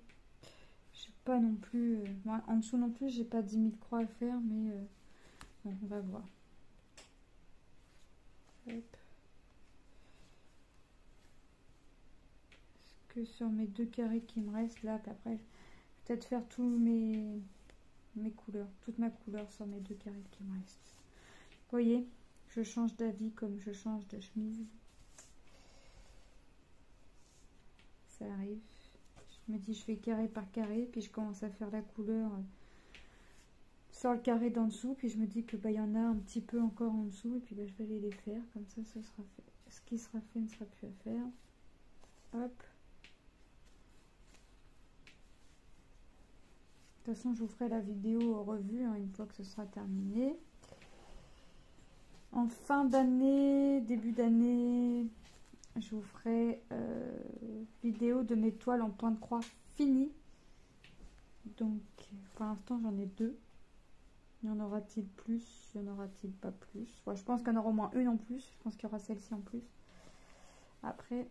je sais pas non plus... moi, en dessous non plus, j'ai pas 10 000 croix à faire, mais bon, on va voir. Hop. Que sur mes deux carrés qui me restent là, puis après, je vais peut-être faire tous mes couleurs, toute ma couleur sur mes deux carrés qui me restent. Vous voyez, je change d'avis comme je change de chemise. Ça arrive. Je me dis, je fais carré par carré, puis je commence à faire la couleur sur le carré d'en dessous, puis je me dis que bah, y en a un petit peu encore en dessous, et puis bah, je vais aller les faire, comme ça, ce sera fait. Ce qui sera fait ne sera plus à faire. Hop. De toute façon, je vous ferai la vidéo revue hein, une fois que ce sera terminé. En fin d'année, début d'année, je vous ferai vidéo de mes toiles en point de croix finies. Donc, pour l'instant, j'en ai deux. Y en aura-t-il plus? Y en aura-t-il pas plus? Ouais, je pense qu'il y en aura au moins une en plus. Je pense qu'il y aura celle-ci en plus. Après,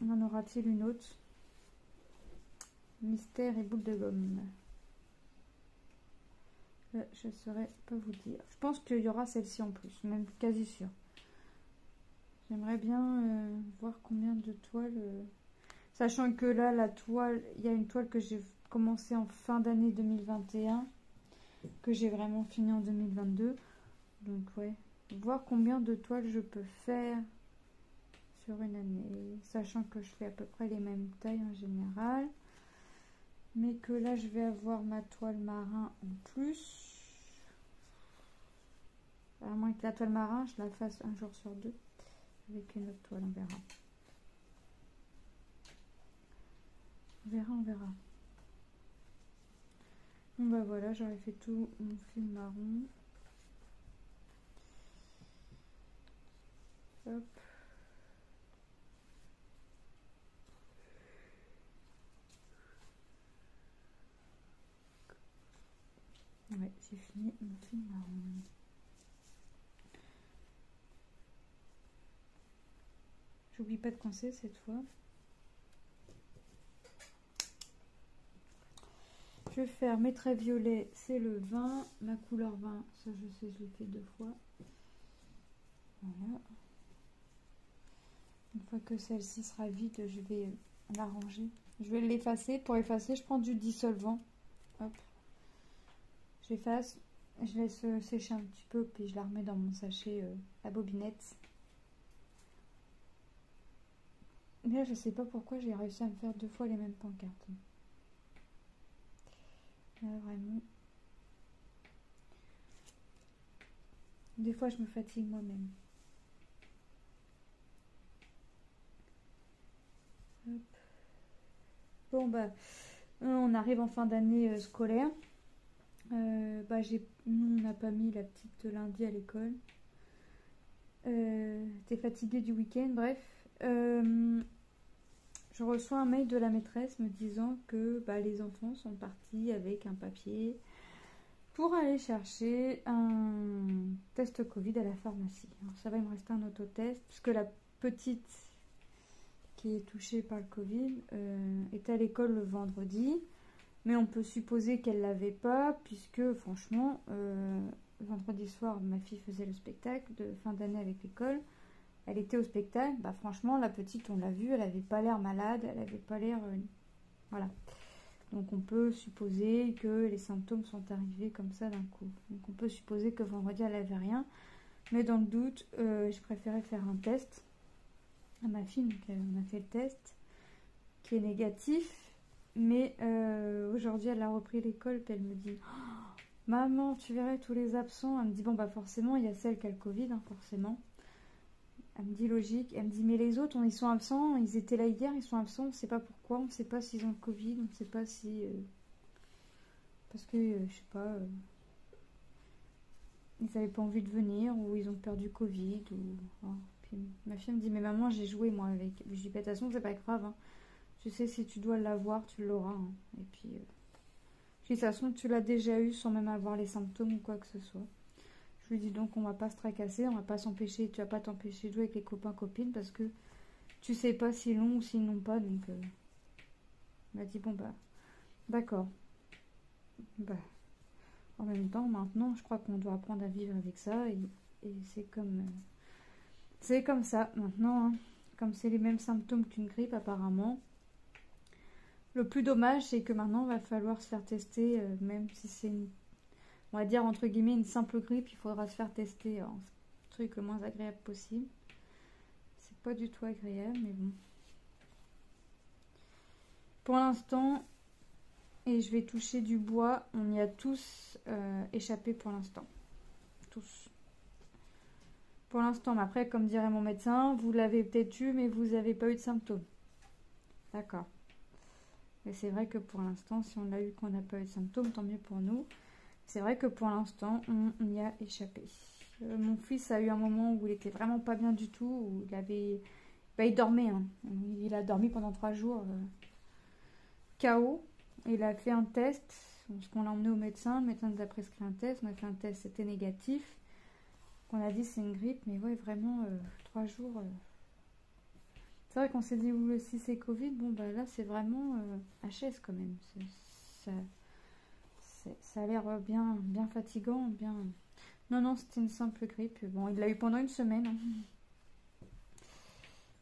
y en aura-t-il une autre? Mystère et boule de gomme. Je ne saurais pas vous dire. Je pense qu'il y aura celle-ci en plus, même quasi sûr. J'aimerais bien voir combien de toiles. Sachant que là, la toile, il y a une toile que j'ai commencé en fin d'année 2021, que j'ai vraiment fini en 2022. Donc ouais, voir combien de toiles je peux faire sur une année. Sachant que je fais à peu près les mêmes tailles en général. Mais que là, je vais avoir ma toile marin en plus. À moins que la toile marin, je la fasse un jour sur deux. Avec une autre toile, on verra. On verra, on verra. Bon bah voilà, j'aurais fait tout mon fil marron. Hop. Ouais, j'ai fini mon fil marron. J'oublie pas de coincer cette fois. Je vais faire mes traits violets, c'est le 20. Ma couleur 20, ça je sais, je l'ai fait 2 fois. Voilà. Une fois que celle-ci sera vide, je vais la ranger. Je vais l'effacer. Pour effacer, je prends du dissolvant. Hop. J'efface. Je laisse sécher un petit peu, puis je la remets dans mon sachet à bobinette. Mais là, je sais pas pourquoi j'ai réussi à me faire 2 fois les mêmes pancartes. Là, vraiment. Des fois, je me fatigue moi-même. Bon, bah, on arrive en fin d'année scolaire. Bah, nous, on n'a pas mis la petite lundi à l'école. T'es fatiguée du week-end, bref. Je reçois un mail de la maîtresse me disant que bah, les enfants sont partis avec un papier pour aller chercher un test Covid à la pharmacie. Alors ça va, il me rester un autotest, puisque la petite qui est touchée par le Covid est à l'école le vendredi, mais on peut supposer qu'elle l'avait pas, puisque franchement, vendredi soir, ma fille faisait le spectacle de fin d'année avec l'école. Elle était au spectacle, bah franchement, la petite, on l'a vue, elle avait pas l'air malade, elle avait pas l'air... voilà. Donc on peut supposer que les symptômes sont arrivés comme ça d'un coup. Donc on peut supposer que vendredi, elle n'avait rien. Mais dans le doute, je préférais faire un test à ma fille. Donc on a fait le test, qui est négatif. Mais aujourd'hui, elle a repris l'école, puis elle me dit... Oh, maman, tu verrais tous les absents. Elle me dit, bon bah forcément, il y a celle qui a le Covid, hein, forcément. Elle me dit logique. Elle me dit mais les autres, ils sont absents. Ils étaient là hier, ils sont absents. On ne sait pas pourquoi. On ne sait pas s'ils ont le Covid. On ne sait pas si... parce que, je sais pas... ils n'avaient pas envie de venir. Ou ils ont perdu Covid. Ou... oh. Puis, ma fille me dit mais maman, j'ai joué moi avec... Je dis de toute façon, c'est pas grave. Hein. Je sais si tu dois l'avoir, tu l'auras. Hein. Et puis... je dis de toute façon, tu l'as déjà eu sans même avoir les symptômes ou quoi que ce soit. Je lui dis donc on va pas se tracasser, on va pas s'empêcher, tu vas pas t'empêcher de jouer avec les copains copines parce que tu sais pas s'ils l'ont ou s'ils n'ont pas. Donc elle m'a dit bon bah d'accord. Bah en même temps maintenant je crois qu'on doit apprendre à vivre avec ça et c'est comme ça maintenant. Hein. Comme c'est les mêmes symptômes qu'une grippe apparemment. Le plus dommage c'est que maintenant il va falloir se faire tester même si c'est une... on va dire entre guillemets une simple grippe, il faudra se faire tester. Alors, c'est le truc le moins agréable possible. C'est pas du tout agréable, mais bon. Pour l'instant, et je vais toucher du bois, on y a tous échappé pour l'instant. Tous. Pour l'instant, mais après, comme dirait mon médecin, vous l'avez peut-être eu, mais vous n'avez pas eu de symptômes. D'accord. Mais c'est vrai que pour l'instant, si on l'a eu qu'on n'a pas eu de symptômes, tant mieux pour nous. C'est vrai que pour l'instant, on y a échappé. Mon fils a eu un moment où il était vraiment pas bien du tout, où il avait... bah, il dormait. Hein. Il a dormi pendant 3 jours. KO. Il a fait un test. Parce qu'on l'a emmené au médecin. Le médecin nous a prescrit un test. On a fait un test, c'était négatif. On a dit c'est une grippe. Mais ouais, vraiment, 3 jours... C'est vrai qu'on s'est dit, si c'est Covid, bon, bah là, c'est vraiment HS quand même. Ça a l'air bien fatigant, bien... Non, non, c'était une simple grippe. Bon, il l'a eu pendant une semaine. Hein.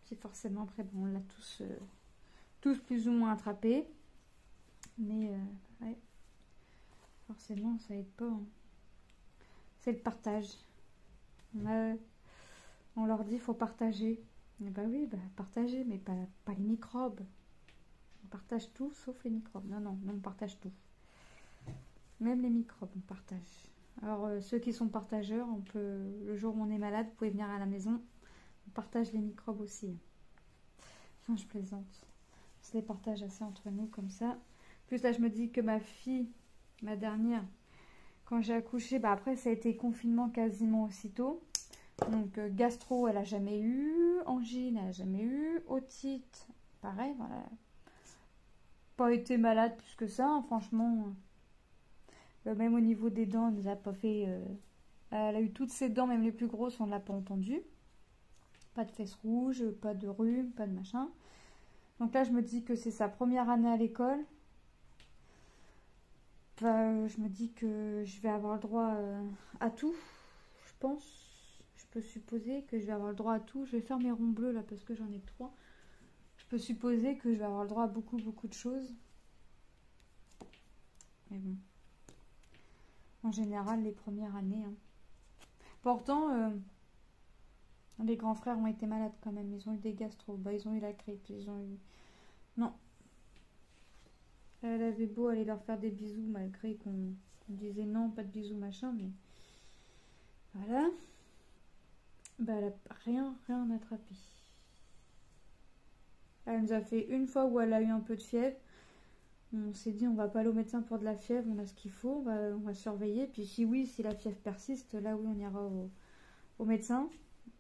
Puis forcément, après, bon, on l'a tous plus ou moins attrapé. Mais, ouais, forcément, ça aide pas. Hein. C'est le partage. On leur dit, il faut partager. Et bah oui, bah, partager, mais pas les microbes. partage tout sauf les microbes. Non, non, non, on partage tout. Même les microbes, on partage. Alors, ceux qui sont partageurs, on peut, le jour où on est malade, vous pouvez venir à la maison. On partage les microbes aussi. Enfin, je plaisante. On se les partage assez entre nous comme ça. Plus là, je me dis que ma fille, ma dernière, quand j'ai accouché, bah après, ça a été confinement quasiment aussitôt. Donc, gastro, elle a jamais eu. Angine, elle a jamais eu. Otite, pareil, voilà. Pas été malade plus que ça, hein, franchement. Même au niveau des dents, elle nous a pas fait. Elle a eu toutes ses dents, même les plus grosses, on ne l'a pas entendu. Pas de fesses rouges, pas de rhume, pas de machin. Donc là, je me dis que c'est sa première année à l'école. Bah, je me dis que je vais avoir le droit à tout, je pense. Je peux supposer que je vais avoir le droit à tout. Je vais faire mes ronds bleus là parce que j'en ai que 3. Je peux supposer que je vais avoir le droit à beaucoup, beaucoup de choses. Mais bon. En général, les premières années. Hein. Pourtant, les grands frères ont été malades quand même. Ils ont eu des gastro. Bah, ils ont eu la grippe. Ils ont eu... Non. Elle avait beau aller leur faire des bisous malgré qu'on disait non, pas de bisous, machin. Mais voilà. Bah, elle a rien attrapé. Elle nous a fait une fois où elle a eu un peu de fièvre. On s'est dit on va pas aller au médecin pour de la fièvre, on a ce qu'il faut, on va surveiller. Puis si oui, si la fièvre persiste, là oui on ira au médecin.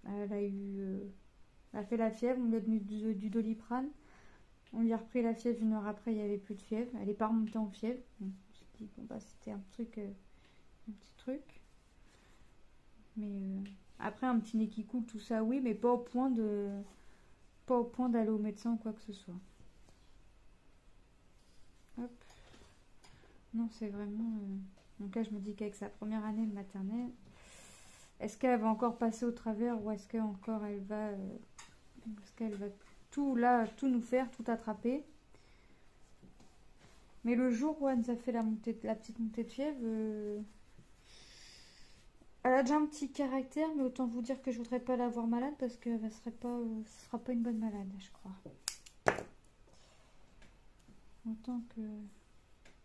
Elle a fait la fièvre, on lui a donné du Doliprane. On lui a repris la fièvre 1 heure après, il n'y avait plus de fièvre. Elle n'est pas remontée en fièvre. Donc, je me suis dit bon bah c'était un petit truc. Mais après un petit nez qui coule, tout ça oui, mais pas au point d'aller au médecin ou quoi que ce soit. Hop. Non, c'est vraiment... Donc là, je me dis qu'avec sa première année de maternelle, est-ce qu'elle va encore passer au travers ou est-ce qu'elle va... est-ce qu'elle va tout nous faire, tout attraper. Mais le jour où elle nous a fait la petite montée de fièvre, elle a déjà un petit caractère, mais autant vous dire que je voudrais pas la voir malade parce que ce sera pas une bonne malade, je crois. Autant que...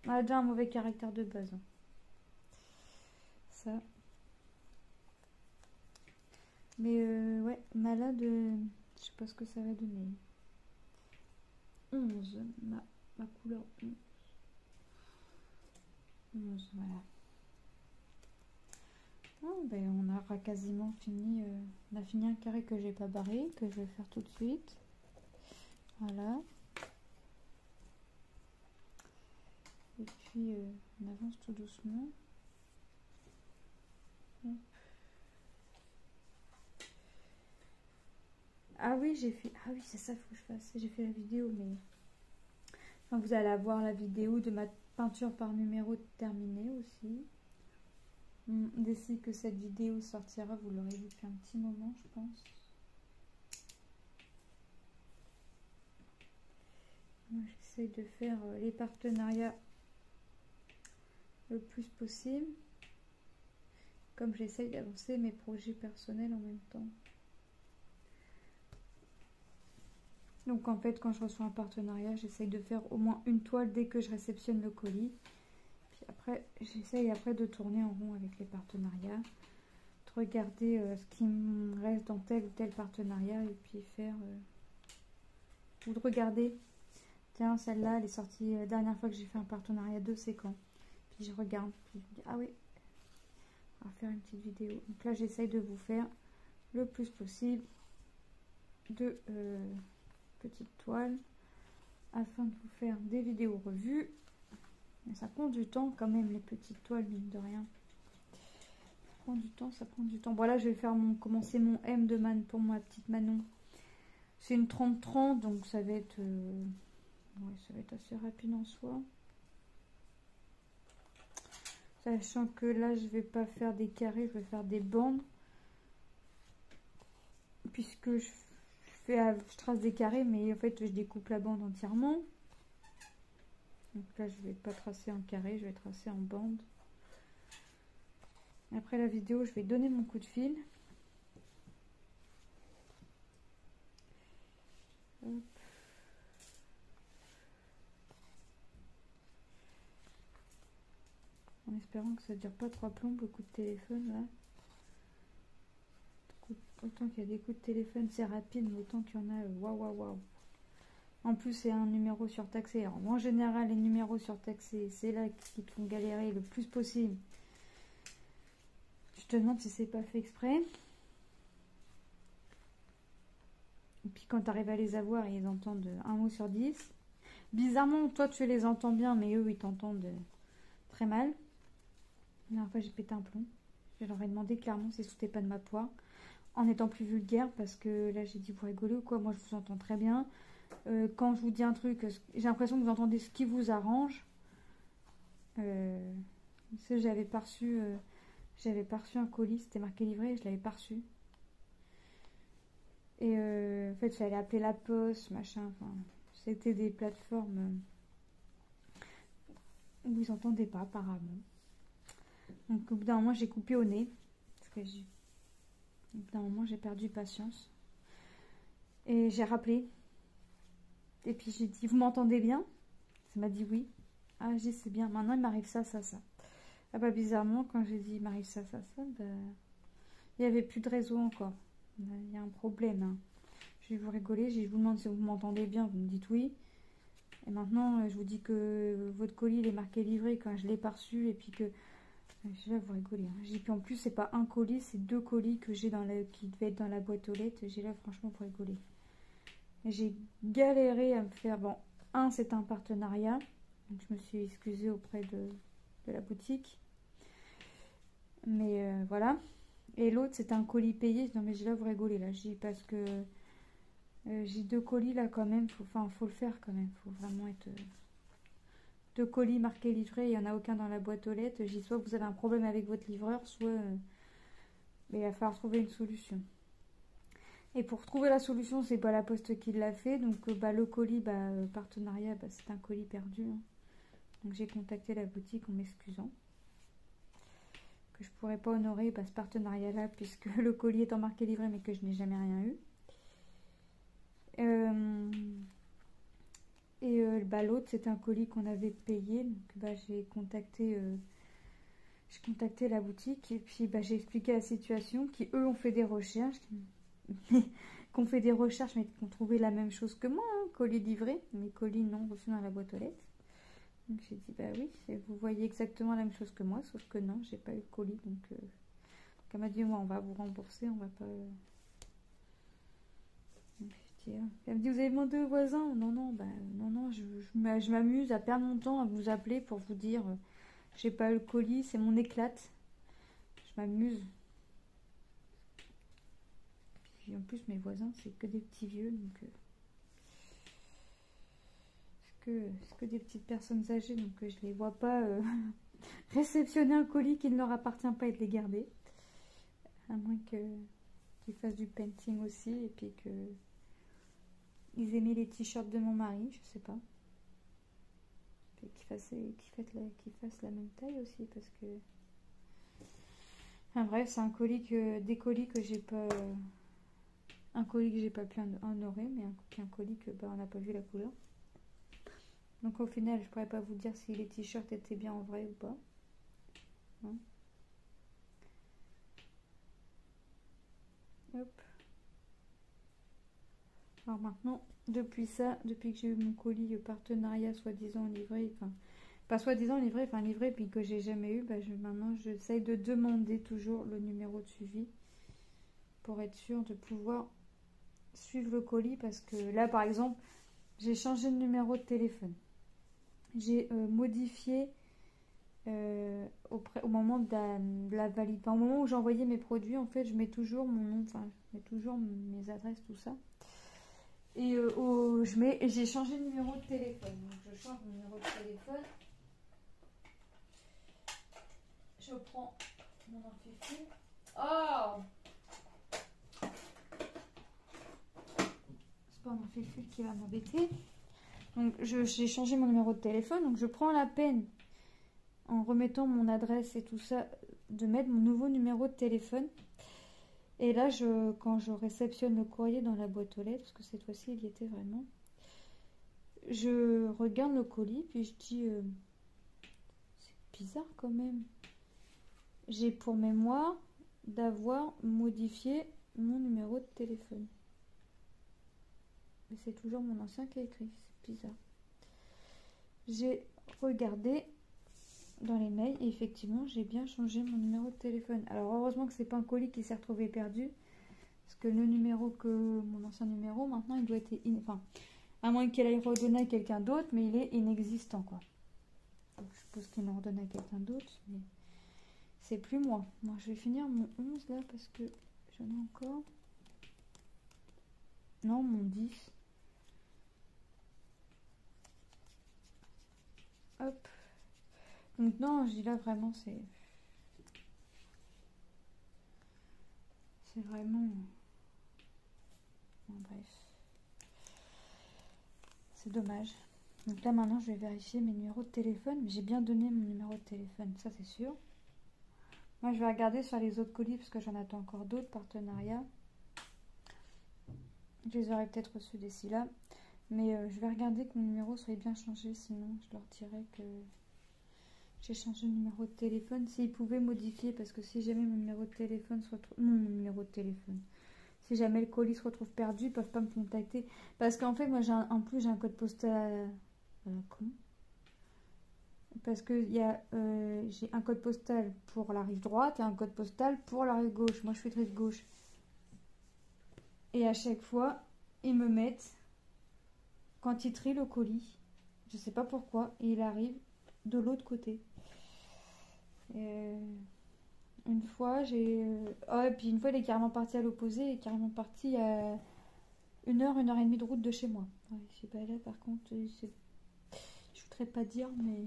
Elle a déjà un mauvais caractère de base. Hein. Ça. Mais ouais, malade, je sais pas ce que ça va donner. 11, ma couleur 11. 11, voilà. Oh, ben, on aura quasiment fini. On a fini un carré que j'ai pas barré, que je vais faire tout de suite. Voilà. Et puis on avance tout doucement. Hop. Ah oui, j'ai fait. Ah oui, c'est ça, il faut que je fasse. J'ai fait la vidéo, mais. Enfin, vous allez avoir la vidéo de ma peinture par numéro terminée aussi. D'ici que cette vidéo sortira, vous l'aurez vu depuis un petit moment, je pense. Moi, j'essaye de faire les partenariats le plus possible. Comme j'essaye d'avancer mes projets personnels en même temps. Donc en fait, quand je reçois un partenariat, j'essaye de faire au moins une toile dès que je réceptionne le colis. Puis après, j'essaye de tourner en rond avec les partenariats, de regarder ce qui me reste dans tel ou tel partenariat et puis faire... ou de regarder, tiens, celle-là, elle est sortie la dernière fois que j'ai fait un partenariat de c'est quand. Puis je regarde, puis je me dis, ah oui, on va faire une petite vidéo. Donc là, j'essaye de vous faire le plus possible de... petite toile afin de vous faire des vidéos revues. Mais ça prend du temps quand même, les petites toiles, mine de rien. Ça prend du temps, ça prend du temps. Voilà, je vais faire commencer mon M de Man pour ma petite Manon. C'est une 30-30, donc ça va être ouais, ça va être assez rapide en soi. Sachant que là, je vais pas faire des carrés, je vais faire des bandes. Puisque je trace des carrés, mais en fait je découpe la bande entièrement. Donc là je vais pas tracer en carré, je vais tracer en bande. Après la vidéo, je vais donner mon coup de fil. Hop. En espérant que ça ne dure pas 3 plombes le coup de téléphone là. Autant qu'il y a des coups de téléphone c'est rapide, mais autant qu'il y en a waouh waouh waouh. En plus c'est un numéro surtaxé. Alors moi, en général les numéros surtaxés c'est là qui te font galérer le plus possible. Je te demande si c'est pas fait exprès. Et puis quand tu arrives à les avoir, ils entendent un mot sur 10. Bizarrement, toi tu les entends bien, mais eux ils t'entendent très mal. La dernière fois j'ai pété un plomb. Je leur ai demandé clairement si c'était pas de ma poire. En étant plus vulgaire, parce que là j'ai dit vous rigolez ou quoi, moi je vous entends très bien. Quand je vous dis un truc, j'ai l'impression que vous entendez ce qui vous arrange. J'avais pas reçu un colis, c'était marqué livré, je l'avais pas reçu. Et en fait, il fallait appeler la poste, machin. Enfin, c'était des plateformes où ils n'entendaient pas, apparemment. Donc, au bout d'un moment, j'ai coupé au nez. Parce que au bout d'un moment, j'ai perdu patience. Et j'ai rappelé. Et puis, j'ai dit, vous m'entendez bien? Ça m'a dit oui. Ah, j'ai dit, c'est bien. Maintenant, il m'arrive ça, ça, ça. Ah bah, bizarrement, quand j'ai dit, il m'arrive ça, ça, ça, bah, il n'y avait plus de réseau encore. Il y a un problème. Hein. Je vais vous rigoler. Je vous demande si vous m'entendez bien. Vous me dites oui. Et maintenant, je vous dis que votre colis il est marqué livré quand je l'ai pas reçu. Et puis que. Je vais vous rigoler. Hein. J'ai puis en plus, c'est pas un colis, c'est 2 colis que j'ai qui devaient être dans la boîte aux lettres. J'ai là, franchement, pour rigoler. J'ai galéré à me faire. Bon, un, c'est un partenariat. Donc, je me suis excusée auprès de la boutique. Mais voilà. Et l'autre, c'était un colis payé. Non, mais j'ai là, vous rigolez là. J'ai parce que j'ai 2 colis là quand même. Faut le faire quand même. Faut vraiment être. 2 colis marqués livrés, il n'y en a aucun dans la boîte aux lettres. J'ai soit vous avez un problème avec votre livreur, soit il va falloir trouver une solution. Et pour trouver la solution, c'est pas la poste qui l'a fait. Donc le colis, partenariat, c'est un colis perdu. Hein. Donc j'ai contacté la boutique en m'excusant que je pourrais pas honorer ce partenariat-là puisque le colis étant marqué livré mais que je n'ai jamais rien eu. Et l'autre, c'était un colis qu'on avait payé. Donc j'ai contacté la boutique et puis j'ai expliqué la situation, qui eux ont fait des recherches, qu'on fait des recherches mais qui ont trouvé la même chose que moi, hein, colis livré, mais colis non reçu dans la boîte aux lettres. Donc j'ai dit oui, vous voyez exactement la même chose que moi, sauf que non, j'ai pas eu le colis. Donc elle m'a dit on va vous rembourser, on va pas. Elle me dit vous avez demandé aux voisins? Non, non, je m'amuse à perdre mon temps à vous appeler pour vous dire j'ai pas eu le colis, c'est mon éclate. Je m'amuse. Puis en plus mes voisins c'est que des petits vieux, donc c'est que des petites personnes âgées, donc je les vois pas réceptionner un colis qui ne leur appartient pas et de les garder. À moins qu'ils fassent du painting aussi et puis que ils aimaient les t-shirts de mon mari, je sais pas. Et qu'ils fassent la même taille aussi, parce que. Enfin bref, c'est des colis que j'ai pas. Un colis que j'ai pas pu honorer, mais un colis que on n'a pas vu la couleur. Donc au final, je pourrais pas vous dire si les t-shirts étaient bien en vrai ou pas. Hein. Hop. Alors maintenant, depuis que j'ai eu mon colis partenariat soi-disant livré, enfin pas soi-disant livré, enfin livré puis que j'ai jamais eu, maintenant j'essaye de demander toujours le numéro de suivi pour être sûre de pouvoir suivre le colis, parce que là par exemple j'ai changé de numéro de téléphone, j'ai modifié au moment de la valide, enfin, au moment où j'envoyais mes produits, en fait je mets toujours mon nom, enfin je mets toujours mes adresses, tout ça. Et j'ai changé de numéro de téléphone. Donc je change mon numéro de téléphone. Je prends mon amphifil. Oh! C'est pas mon amphifil qui va m'embêter. Donc j'ai changé mon numéro de téléphone. Donc je prends la peine, en remettant mon adresse et tout ça, de mettre mon nouveau numéro de téléphone. Et là, quand je réceptionne le courrier dans la boîte aux lettres, parce que cette fois-ci, il y était vraiment, je regarde le colis, puis je dis, c'est bizarre quand même. J'ai pour mémoire d'avoir modifié mon numéro de téléphone. Mais c'est toujours mon ancien qui a écrit. C'est bizarre. J'ai regardé dans les mails et effectivement j'ai bien changé mon numéro de téléphone. Alors heureusement que c'est pas un colis qui s'est retrouvé perdu. Parce que le numéro mon ancien numéro, maintenant il doit être... Enfin, à moins qu'elle aille redonner à quelqu'un d'autre, mais il est inexistant quoi. Donc, je suppose qu'il l'ont redonné à quelqu'un d'autre, mais c'est plus moi. Moi je vais finir mon 11 là parce que j'en ai encore. Non, mon 10. Hop. Donc non, je dis là vraiment c'est vraiment... Bon, bref. C'est dommage. Donc là maintenant je vais vérifier mes numéros de téléphone. J'ai bien donné mon numéro de téléphone, ça c'est sûr. Moi je vais regarder sur les autres colis parce que j'en attends encore d'autres partenariats. Je les aurais peut-être reçus d'ici là. Mais je vais regarder que mon numéro soit bien changé, sinon je leur dirais que j'ai changé le numéro de téléphone. S'ils pouvaient modifier, parce que si jamais mon numéro de téléphone se retrouve... mon numéro de téléphone. Si jamais le colis se retrouve perdu, ils peuvent pas me contacter. Parce qu'en fait, moi en plus j'ai un code postal con. Parce que j'ai un code postal pour la rive droite et un code postal pour la rive gauche. Moi je suis de rive gauche. Et à chaque fois, ils me mettent... Quand il trie le colis, je sais pas pourquoi, et il arrive de l'autre côté. Une fois, et puis une fois, il est carrément parti à l'opposé, il est carrément parti à 1 heure et demie de route de chez moi. Ouais, je sais pas, là, par contre, je voudrais pas dire, mais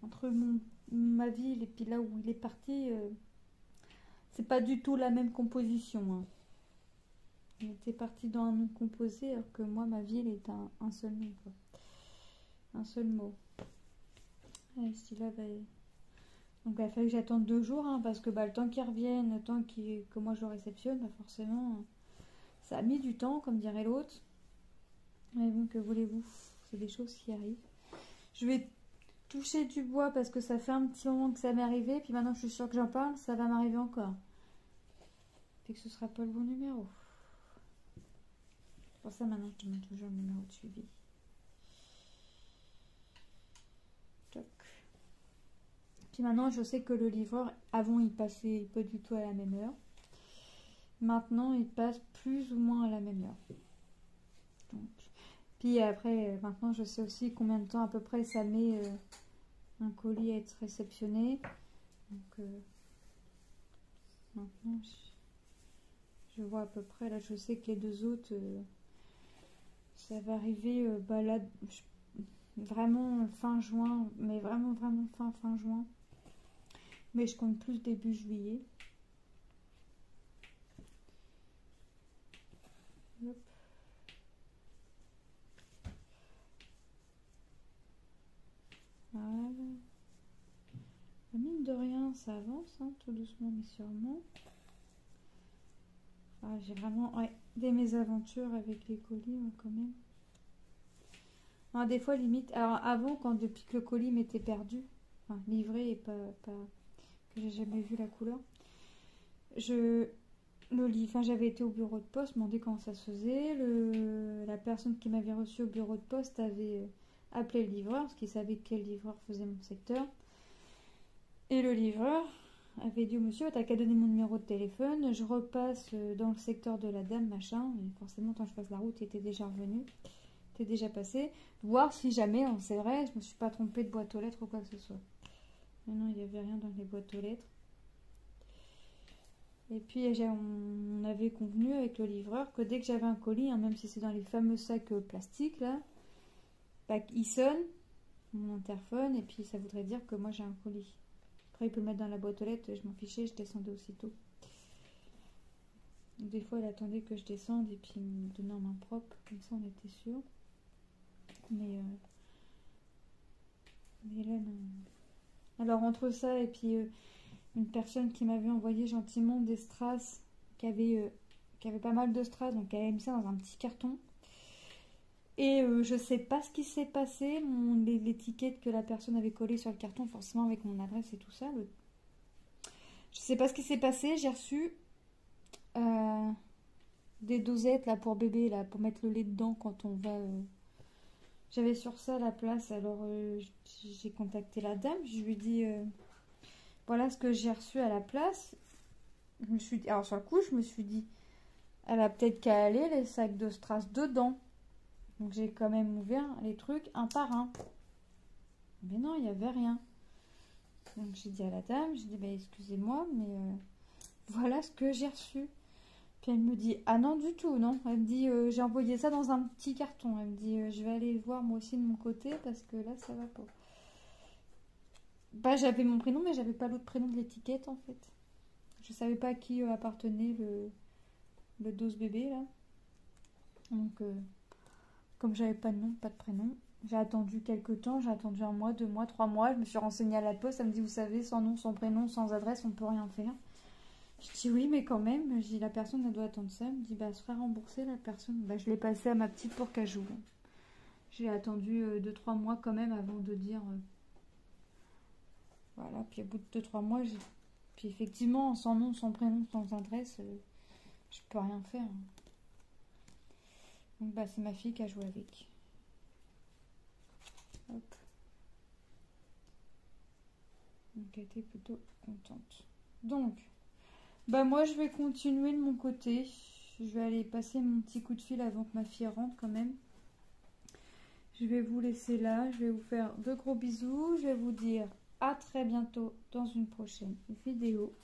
entre ma ville et puis là où il est parti, c'est pas du tout la même composition, hein. Il était parti dans un nom composé, alors que moi, ma ville est un seul nom, quoi. Un seul mot. Et si là, bah... Donc il a fallu que j'attende 2 jours, hein, parce que le temps qu'ils reviennent, le temps que moi je le réceptionne, bah forcément, ça a mis du temps, comme dirait l'autre. Mais bon, que voulez-vous, c'est des choses qui arrivent. Je vais toucher du bois parce que ça fait un petit moment que ça m'est arrivé, puis maintenant que je suis sûre que j'en parle, ça va m'arriver encore. Puis que ce sera pas le bon numéro. Pour ça, maintenant, je demande toujours le numéro de suivi. Toc. Puis maintenant, je sais que le livreur, avant, il passait pas du tout à la même heure. Maintenant, il passe plus ou moins à la même heure. Donc, puis après, maintenant, je sais aussi combien de temps à peu près ça met un colis à être réceptionné. Donc, maintenant, je vois à peu près. Là, je sais que les 2 autres... ça va arriver là, vraiment fin juin, mais vraiment fin juin. Mais je compte plus début juillet. Hop. Voilà. Mine de rien, ça avance, hein, tout doucement mais sûrement. Ah, j'ai vraiment des mésaventures avec les colis, hein, quand même. Alors, des fois, limite... Alors, avant, depuis que le colis m'était perdu, enfin, livré et pas que j'ai jamais vu la couleur, j'avais été au bureau de poste, demandé comment ça se faisait. La personne qui m'avait reçu au bureau de poste avait appelé le livreur, parce qu'il savait quel livreur faisait mon secteur. Et le livreur avait dit au monsieur, t'as qu'à donner mon numéro de téléphone, je repasse dans le secteur de la dame, machin, et forcément, quand je passe la route, il était déjà revenu, il était déjà passé, voir si jamais, c'est vrai, je me suis pas trompée de boîte aux lettres ou quoi que ce soit. Mais non, il n'y avait rien dans les boîtes aux lettres. Et puis, on avait convenu avec le livreur que dès que j'avais un colis, hein, même si c'est dans les fameux sacs plastiques, là, bah, il sonne, mon interphone, et puis ça voudrait dire que moi j'ai un colis. Après, il peut le mettre dans la boîte aux lettres, je m'en fichais, je descendais aussitôt. Des fois, elle attendait que je descende et puis il me donnait en main propre, comme ça on était sûr. Mais là, non. Alors, entre ça et puis une personne qui m'avait envoyé gentiment des strass, qui avait pas mal de strass, donc elle avait mis ça dans un petit carton. Et je sais pas ce qui s'est passé. L'étiquette que la personne avait collée sur le carton, forcément avec mon adresse et tout ça. Je sais pas ce qui s'est passé. J'ai reçu des dosettes là pour bébé, là, pour mettre le lait dedans quand on va. J'avais sur ça à la place. Alors j'ai contacté la dame. Je lui ai dit voilà ce que j'ai reçu à la place. Alors sur le coup, je me suis dit, elle a peut-être qu'à aller les sacs de strass dedans. Donc j'ai quand même ouvert les trucs un par un. Mais non, il n'y avait rien. Donc j'ai dit à la dame, j'ai dit, bah, excusez-moi, mais voilà ce que j'ai reçu. Puis elle me dit, ah non du tout, non. Elle me dit, j'ai envoyé ça dans un petit carton. Elle me dit, je vais aller voir moi aussi de mon côté parce que là, ça va pas. Bah j'avais mon prénom, mais j'avais pas l'autre prénom de l'étiquette en fait. Je savais pas à qui appartenait le dose bébé là. Donc comme j'avais pas de nom, pas de prénom, j'ai attendu quelques temps, j'ai attendu 1 mois, 2 mois, 3 mois. Je me suis renseignée à la poste, elle me dit vous savez, sans nom, sans prénom, sans adresse, on peut rien faire. Je dis oui, mais quand même, j'ai la personne elle doit attendre ça. Elle me dit bah elle se fera rembourser la personne. Bah je l'ai passé à ma petite pour qu'elle joue. J'ai attendu 2-3 mois quand même avant de dire voilà. Puis au bout de 2-3 mois, puis effectivement sans nom, sans prénom, sans adresse, je peux rien faire. Donc bah c'est ma fille qui a joué avec. Hop. Donc elle était plutôt contente. Donc bah moi je vais continuer de mon côté. Je vais aller passer mon petit coup de fil avant que ma fille rentre quand même. Je vais vous laisser là. Je vais vous faire de gros bisous. Je vais vous dire à très bientôt dans une prochaine vidéo.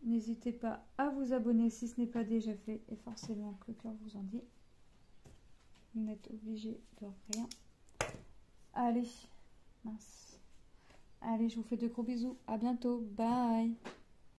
N'hésitez pas à vous abonner si ce n'est pas déjà fait. Et forcément que le cœur vous en dit. Vous n'êtes obligé de rien. Allez, mince. Allez, je vous fais de gros bisous. À bientôt. Bye.